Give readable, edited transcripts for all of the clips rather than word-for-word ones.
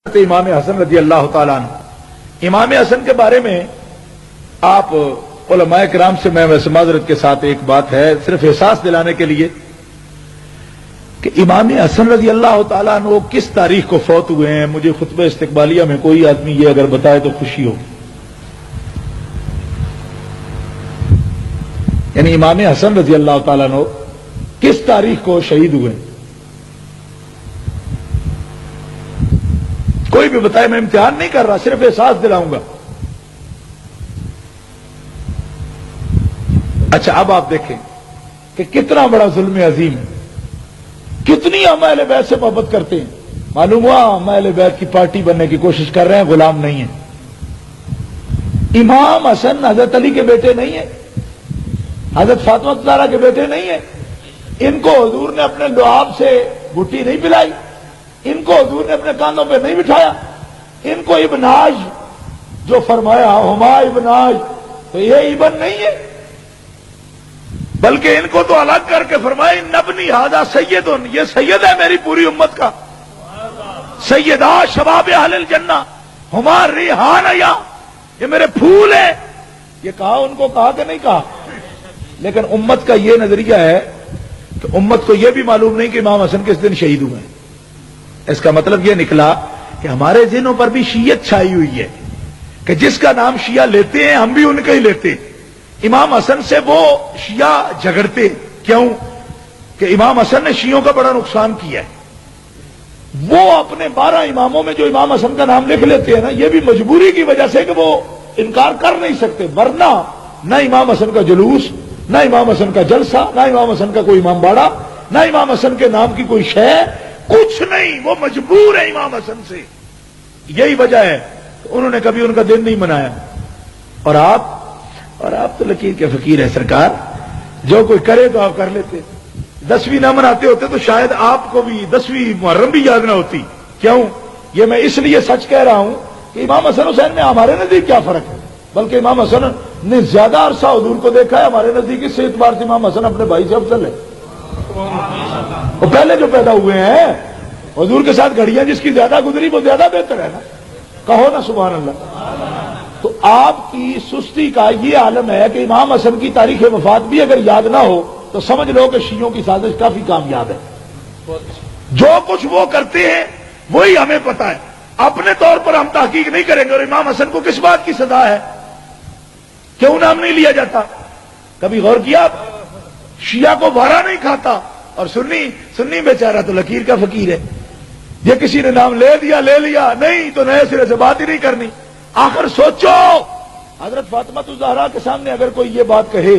امام حسن رضی اللہ تعالیٰ عنہ۔ امام حسن کے بارے میں آپ علماء کرام سے میں ویسے معذرت کے ساتھ ایک بات ہے صرف احساس دلانے کے لیے کہ امام حسن رضی اللہ تعالیٰ عنہ کس تاریخ کو فوت ہوئے ہیں، مجھے خطبہ استقبالیہ میں کوئی آدمی یہ اگر بتائے تو خوشی ہوگی۔ یعنی امام حسن رضی اللہ تعالیٰ عنہ کس تاریخ کو شہید ہوئے ہیں، کوئی بھی بتائے، میں امتحان نہیں کر رہا، صرف احساس دلاؤں گا۔ اچھا اب آپ دیکھیں کہ کتنا بڑا ظلم عظیم ہے، کتنی ہم اہل بیت سے محبت کرتے ہیں، معلوم ہوا ہم اہل بیت کی پارٹی بننے کی کوشش کر رہے ہیں، غلام نہیں ہیں۔ امام حسن حضرت علی کے بیٹے نہیں ہیں، حضرت فاطمہ زہرا کے بیٹے نہیں ہیں، ان کو حضور نے اپنے لعاب سے بھٹی نہیں پلائی، ان کو حضور نے اپنے کاندھوں پہ نہیں بٹھایا، ان کو ابناج جو فرمایا ہما ابناج، تو یہ ابن نہیں ہے، بلکہ ان کو تو الگ کر کے فرمایا نبنی ھذا سید، یہ سید ہے میری پوری امت کا، سیدہ شباب اہل الجنہ ہما ریحان، یہ میرے پھول ہیں، یہ کہا ان کو، کہا کہ نہیں کہا؟ لیکن امت کا یہ نظریہ ہے کہ امت کو یہ بھی معلوم نہیں کہ امام حسن کس دن شہید ہوئے ہیں۔ اس کا مطلب یہ نکلا کہ ہمارے ذہنوں پر بھی شیعت چھائی ہوئی ہے کہ جس کا نام شیعہ لیتے ہیں ہم بھی ان کا ہی لیتے ہیں۔ امام حسن سے وہ شیعہ جھگڑتے، کیوں کہ امام حسن نے شیعوں کا بڑا نقصان کیا ہے۔ وہ اپنے 12 اماموں میں جو امام حسن کا نام لکھ لیتے ہیں نا، یہ بھی مجبوری کی وجہ سے کہ وہ انکار کر نہیں سکتے، ورنہ نہ امام حسن کا جلوس، نہ امام حسن کا جلسہ، نہ امام حسن کا کوئی امام باڑہ، نہ امام حسن کے نام کی کوئی شے، کچھ نہیں، وہ مجبور ہے امام حسن سے۔ یہی وجہ ہے انہوں نے کبھی ان کا دن نہیں منایا۔ اور آپ تو لکیر کے فقیر ہیں سرکار، جو کوئی کرے تو آپ کر لیتے، 10ویں نہ مناتے ہوتے تو شاید آپ کو بھی 10ویں محرم بھی یاد نہ ہوتی۔ کیوں؟ یہ میں اس لیے سچ کہہ رہا ہوں کہ امام حسن حسین میں ہمارے نزدیک کیا فرق ہے، بلکہ امام حسن نے زیادہ عرصہ حضور کو دیکھا ہے، ہمارے نزدیک اس سے اعتبار سے امام حسن اپنے بھائی سے افضل ہے۔ وہ پہلے جو پیدا ہوئے ہیں حضور کے ساتھ گھڑیاں جس کی زیادہ گزری وہ زیادہ بہتر ہے نا، کہو نا سبحان اللہ۔ تو آپ کی سستی کا یہ عالم ہے کہ امام حسن کی تاریخ وفات بھی اگر یاد نہ ہو تو سمجھ لو کہ شیعوں کی سازش کافی کامیاب ہے۔ جو کچھ وہ کرتے ہیں وہی ہمیں پتا ہے، اپنے طور پر ہم تحقیق نہیں کریں گے۔ اور امام حسن کو کس بات کی سزا ہے، کیوں نام نہیں لیا جاتا؟ کبھی غور کیا؟ شیعہ کو بھارا نہیں کھاتا، اور سنی بیچارہ تو لکیر کا فقیر ہے، یہ کسی نے نام لے لیا نہیں تو نئے سرے سے بات ہی نہیں کرنی۔ آخر سوچو، حضرت فاطمہ زہرا کے سامنے اگر کوئی یہ بات کہے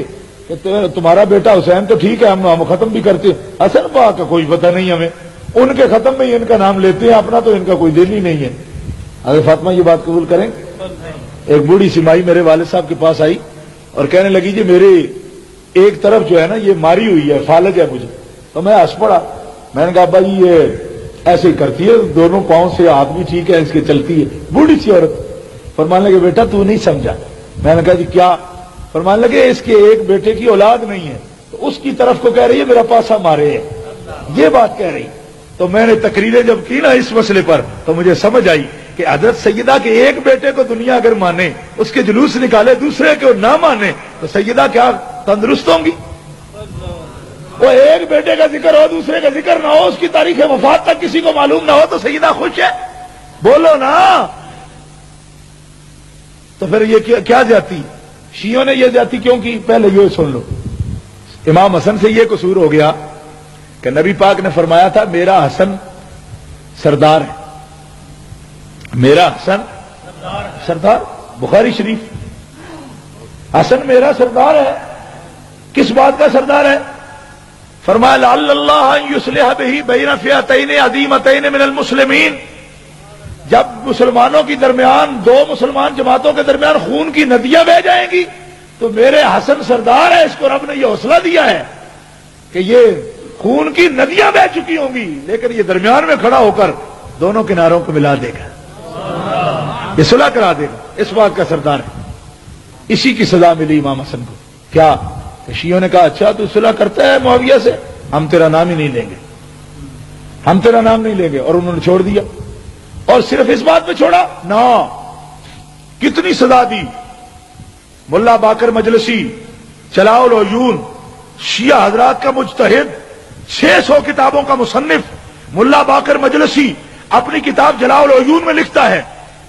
کہ تمہارا بیٹا حسین تو ٹھیک ہے ہم ختم بھی کرتے ہیں، حسن پاک کا کوئی پتہ نہیں ہمیں، ان کے ختم میں ہی ان کا نام لیتے ہیں، اپنا تو ان کا کوئی دل ہی نہیں ہے۔ حضرت فاطمہ یہ بات قبول کریں؟ ایک بوڑھی سی مائی میرے والد صاحب کے پاس آئی اور کہنے لگی جی میرے ایک طرف جو ہے نا یہ ماری ہوئی ہے، فالج ہے مجھے۔ تو میں ہنس پڑا، میں نے کہا ابا جی یہ ایسے ہی کرتی ہے، دونوں پاؤں سے ہاتھ بھی ٹھیک ہے اس کے، چلتی ہے۔ بوڑھی سی عورت فرمانے لگے بیٹا تو نہیں سمجھا۔ میں نے کہا جی کیا؟ فرمانے لگے اس کے ایک بیٹے کی اولاد نہیں ہے تو اس کی طرف کو کہہ رہی ہے میرا پاسا مارے ہے، یہ بات کہہ رہی۔ تو میں نے تقریریں جب کی نا اس مسئلے پر تو مجھے سمجھ آئی کہ حضرت سیدہ کے ایک بیٹے کو دنیا اگر مانے، اس کے جلوس نکالے، دوسرے کو نہ مانے، تو سیدہ کیا تندرست ہوں گی؟ وہ ایک بیٹے کا ذکر ہو دوسرے کا ذکر نہ ہو، اس کی تاریخ وفات تک کسی کو معلوم نہ ہو تو سیدہ خوش ہے؟ بولو نا۔ تو پھر یہ کیا زیادتی؟ شیعوں نے یہ زیادتی کیوں کی؟ پہلے یہ سن لو، امام حسن سے یہ قصور ہو گیا کہ نبی پاک نے فرمایا تھا میرا حسن سردار ہے، میرا حسن سردار، بخاری شریف، حسن میرا سردار ہے۔ کس بات کا سردار ہے؟ فرمایا لعل اللہ ان یصلح بہ بین فئتین عظیمتین من المسلمین، جب مسلمانوں کی درمیان، دو مسلمان جماعتوں کے درمیان خون کی ندیاں بہہ جائیں گی تو میرے حسن سردار ہے، اس کو رب نے یہ حوصلہ دیا ہے کہ یہ خون کی ندیاں بہہ چکی ہوں گی لیکن یہ درمیان میں کھڑا ہو کر دونوں کناروں کو ملا دے گا، یہ صلح کرا دے گا، اس بات کا سردار ہے۔ اسی کی سزا ملی امام حسن کو۔ کیا؟ شیعوں نے کہا اچھا تو صلح کرتا ہے معاویہ سے، ہم تیرا نام ہی نہیں لیں گے، ہم تیرا نام نہیں لیں گے، اور انہوں نے چھوڑ دیا۔ اور صرف اس بات پہ چھوڑا نہ، کتنی سزا دی. ملا باقر مجلسی، چلاء العیون، شیعہ حضرات کا مجتہد، 600 کتابوں کا مصنف ملا باقر مجلسی اپنی کتاب جلاء العیون میں لکھتا ہے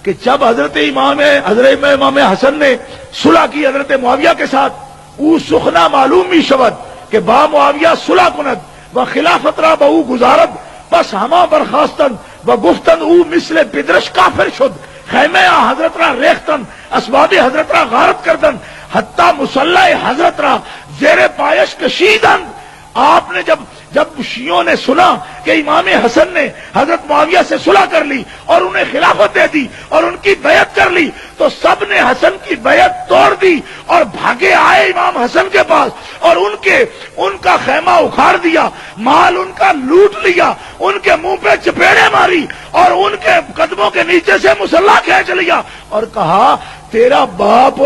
کہ جب حضرت امام حسن نے صلح کی حضرت معاویہ کے ساتھ، او سخنا معلوم می شود کہ با معاویہ صلح کند و خلافت را با او گزارد، بس ہما برخاستن و گفتن او مثل بدرش کافر شد، خیمہ حضرت را ریختن، اسباب حضرت را غارت کردن، حتی مسلح حضرت را زیر پایش کشیدن. آپ نے جب شیعوں نے سنا کہ امام حسن نے حضرت معاویہ سے صلح کر لی اور انہیں خلافت دے دی اور ان کی بیعت کر لی، تو سب نے حسن کی بیعت توڑ دی اور بھاگے آئے امام حسن کے پاس اور ان کا خیمہ اکھاڑ دیا، مال ان کا لوٹ لیا، ان کے منہ پہ چپیڑے ماری اور ان کے قدموں کے نیچے سے مسلح کھینچ لیا اور کہا تیرا باپ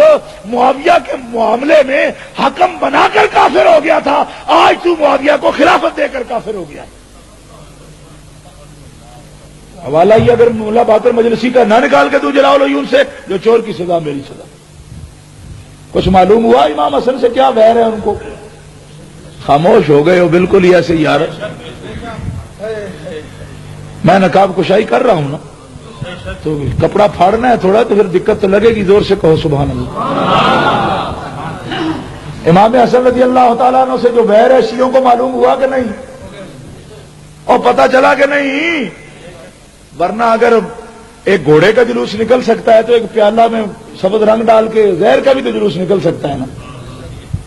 معاویہ کے معاملے میں حکم بنا کر کافر ہو گیا تھا، آج تو معاویہ کو خلافت دے کر کافر ہو گیا. حوالہ یہ اگر ملا باقر مجلسی کا نہ نکال کے تو جلاء العیون سے، جو چور کی سزا میری سزا. کچھ معلوم ہوا امام حسن سے کیا ویر ہے ان کو؟ خاموش ہو گئے ہو بالکل ہی ایسے یار. میں نقاب کشائی کر رہا ہوں نا، تو کپڑا پھاڑنا ہے تھوڑا تو پھر دقت تو لگے گی، زور سے کہو سبحان اللہ. امام حسن رضی اللہ تعالیٰ عنہ سے جو ویر ہے شیعوں کو معلوم ہوا کہ نہیں؟ اور پتہ چلا کہ نہیں؟ ورنہ اگر ایک گھوڑے کا جلوس نکل سکتا ہے تو ایک پیالہ میں سبز رنگ ڈال کے زہر کا بھی تو جلوس نکل سکتا ہے نا،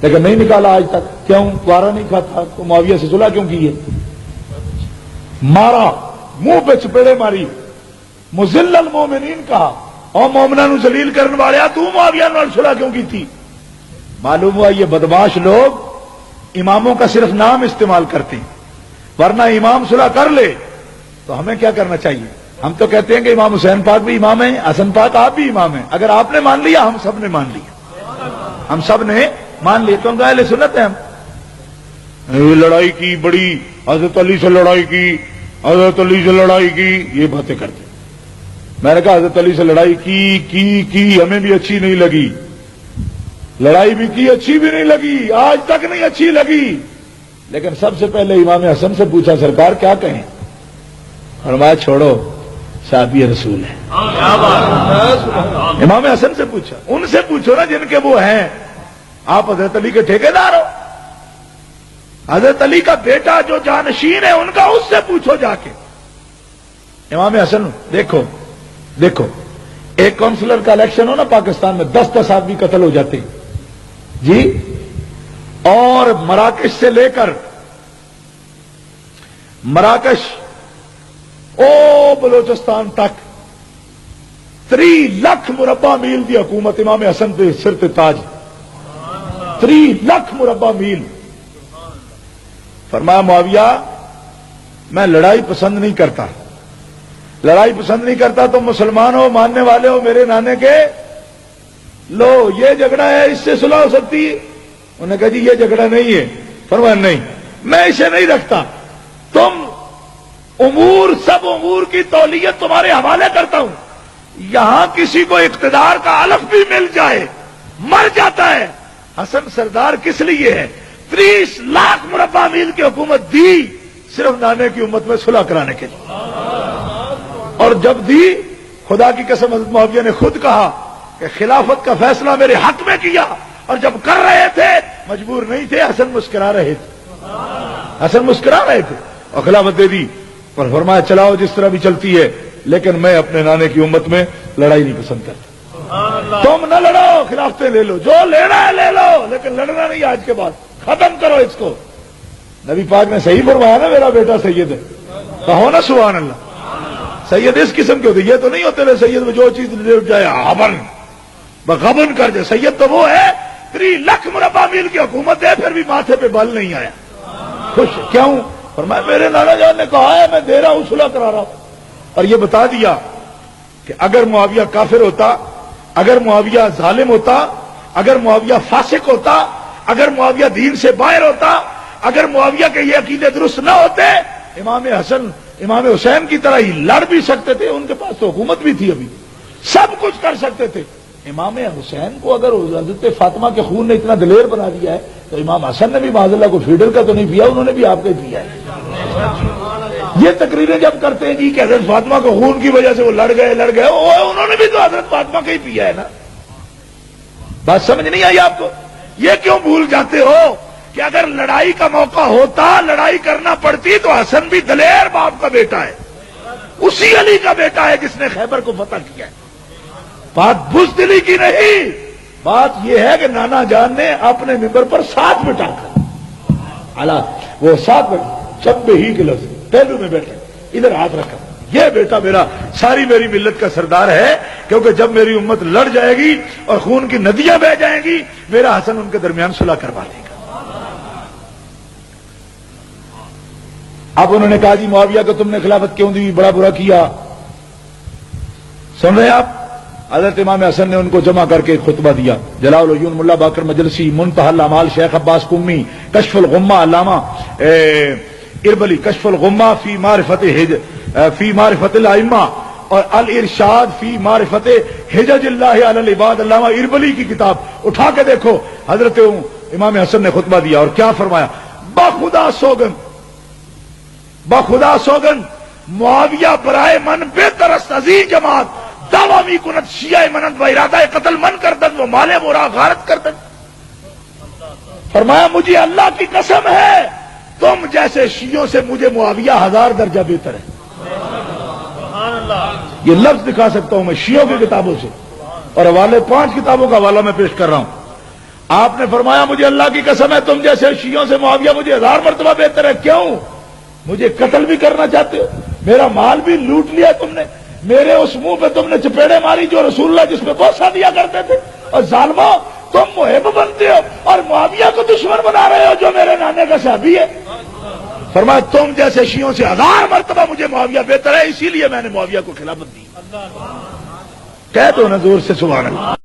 لیکن نہیں نکالا آج تک. کیوں؟ وارہ نہیں کھاتا. تو معاویہ سے صلح کیوں کی ہے؟ مارا، منہ پہ چپیڑے ماری، مذل المومنین کہا، اور مومنوں نو ذلیل کرنے والے تو معاویہ نال صلح کیوں کی تھی؟ معلوم ہوا یہ بدماش لوگ اماموں کا صرف نام استعمال کرتے ہیں، ورنہ امام صلح کر لے تو ہمیں کیا کرنا چاہیے؟ ہم تو کہتے ہیں کہ امام حسین پاک بھی امام ہیں، حسن پاک آپ بھی امام ہیں. اگر آپ نے مان لیا ہم سب نے مان لیا، ہم سب نے مان لیا. کیونکہ اہل سنت ہیں ہم. لڑائی کی بڑی، حضرت علی سے لڑائی کی، حضرت علی سے لڑائی کی، یہ باتیں کرتے. میں نے کہا حضرت علی سے لڑائی کی ہمیں بھی اچھی نہیں لگی، لڑائی بھی کی اچھی بھی نہیں لگی، آج تک نہیں اچھی لگی. لیکن سب سے پہلے امام حسن سے پوچھا سرکار کیا کہیں؟ فرمایا چھوڑو، صحابی رسول ہے. امام حسن سے پوچھا، ان سے پوچھو نا جن کے وہ ہیں. آپ حضرت علی کے ٹھیکیدار ہو، حضرت علی کا بیٹا جو جانشین ہے ان کا، اس سے پوچھو جا کے. امام حسن دیکھو ایک کونسلر کا الیکشن ہو نا پاکستان میں، 10 آدمی قتل ہو جاتے جی، اور مراکش سے لے کر مراکش بلوچستان تک 3 لاکھ مربع میل دی حکومت امام حسن دے سر تے تاج. 3 لاکھ مربع میل. فرمایا معاویہ میں لڑائی پسند نہیں کرتا، لڑائی پسند نہیں کرتا. تم مسلمان ہو، ماننے والے ہو میرے نانے کے، لو یہ جھگڑا ہے اس سے صلح ہو سکتی ہے. انہوں نے کہا جی یہ جھگڑا نہیں ہے. فرمایا نہیں میں اسے نہیں رکھتا، تم سب امور کی تولیت تمہارے حوالے کرتا ہوں. یہاں کسی کو اقتدار کا الف بھی مل جائے مر جاتا ہے. حسن سردار کس لیے ہے؟ 30 لاکھ مربع میل کی حکومت دی صرف نانے کی امت میں صلح کرانے کے لیے. اور جب دی، خدا کی قسم حضرت معاویہ نے خود کہا کہ خلافت کا فیصلہ میرے حق میں کیا، اور جب کر رہے تھے مجبور نہیں تھے، حسن مسکرا رہے تھے، حسن مسکرا رہے تھے اور خلافت دے دی. اور فرمایا چلاؤ جس طرح بھی چلتی ہے، لیکن میں اپنے نانے کی امت میں لڑائی نہیں پسند کرتا. تم نہ لڑو، خلافتیں لے لو، جو لینا ہے لے لو، لیکن لڑنا نہیں. آج کے بعد ختم کرو اس کو. نبی پاک نے صحیح فرمایا نا میرا بیٹا سید ہے. کہو نا سبحان اللہ. سید اس قسم کے ہوتے، یہ تو نہیں ہوتے سید میں جو چیز لے جائے غبن کر جائے. سید تو وہ ہے 3 لاکھ مربع میل کی حکومت ہے، پھر بھی ماتھے پہ بل نہیں آیا. خوش کیوں؟ فرمایا میرے نانا جان نے کہا ہے میں دے رہا ہوں، صلح کرا رہا ہوں. اور یہ بتا دیا کہ اگر معاویہ کافر ہوتا، اگر معاویہ ظالم ہوتا، اگر معاویہ فاسق ہوتا، اگر معاویہ دین سے باہر ہوتا، اگر معاویہ کے یہ عقیدے درست نہ ہوتے، امام حسین کی طرح ہی لڑ بھی سکتے تھے، ان کے پاس تو حکومت بھی تھی، ابھی سب کچھ کر سکتے تھے۔ امام حسین کو اگر حضرت فاطمہ کے خون نے اتنا دلیر بنا دیا ہے تو امام حسن نے بھی معاذ اللہ کو فیڈر کا تو نہیں پیا، انہوں نے بھی آپ کا ہی پیا ہے۔ یہ تقریریں جب کرتے ہیں جی کہ حضرت فاطمہ کو خون کی وجہ سے وہ لڑ گئے، انہوں نے بھی تو حضرت فاطمہ کا ہی پیا ہے نا۔ بات سمجھ نہیں آئی آپ کو؟ یہ کیوں بھول جاتے ہو کہ اگر لڑائی کا موقع ہوتا، لڑائی کرنا پڑتی تو حسن بھی دلیر باپ کا بیٹا ہے، اسی علی کا بیٹا ہے جس نے خیبر کو فتح کیا ہے۔ بات بزدلی کی نہیں، بات یہ ہے کہ نانا جان نے اپنے ممبر پر ساتھ بٹھا کر حالات وہ ساتھ چبے ہی کے لفظ پہلو میں بیٹھے، ادھر ہاتھ رکھا، یہ بیٹا میرا ساری میری ملت کا سردار ہے، کیونکہ جب میری امت لڑ جائے گی اور خون کی ندیاں بہ جائیں گی، میرا حسن ان کے درمیان صلح کروا دے گا۔ اب انہوں نے کہا جی معاویہ کو تم نے خلافت کیوں دی، بڑا برا کیا۔ سن رہے ہیں آپ؟ حضرت امام حسن نے ان کو جمع کر کے خطبہ دیا، جلال العیون ملا باقر مجلسی، منتہی الاعمال شیخ عباس قمی، کشف الغمہ علامہ اربلی، کشف الغمہ فی معرفت الائمہ، اور الارشاد فی معرفت حجج اللہ علی العباد، علامہ اربلی کی کتاب اٹھا کے دیکھو۔ حضرت امام حسن نے خطبہ دیا اور کیا فرمایا؟ بخدا سوگن معاویہ برائے من بہتر است عزیز جماعت، دعوامی کنت شیعہ منت و ارادہ قتل من کردن و مال مورا غارت کردن۔ فرمایا مجھے اللہ کی قسم ہے تم جیسے شیعوں سے مجھے معاویہ 1000 درجہ بہتر ہے۔ یہ لفظ دکھا سکتا ہوں میں شیعوں کی کتابوں سے، اور حوالے 5 کتابوں کا حوالہ میں پیش کر رہا ہوں۔ آپ نے فرمایا مجھے اللہ کی قسم ہے تم جیسے شیعوں سے معاویہ مجھے 1000 مرتبہ بہتر ہے۔ کیوں؟ مجھے قتل بھی کرنا چاہتے ہو، میرا مال بھی لوٹ لیا تم نے، میرے اس منہ پہ تم نے چپیڑے ماری جو رسول اللہ جس پہ بوسہ دیا کرتے تھے، اور ظالمو تم محب بنتے ہو اور معاویہ کو دشمن بنا رہے ہو جو میرے نانے کا صحابی ہے۔ فرمایا تم جیسے شیعوں سے 1000 مرتبہ مجھے معاویہ بہتر ہے، اسی لیے میں نے معاویہ کو خلافت دی۔ کہہ دو نا زور سے سبحان اللہ۔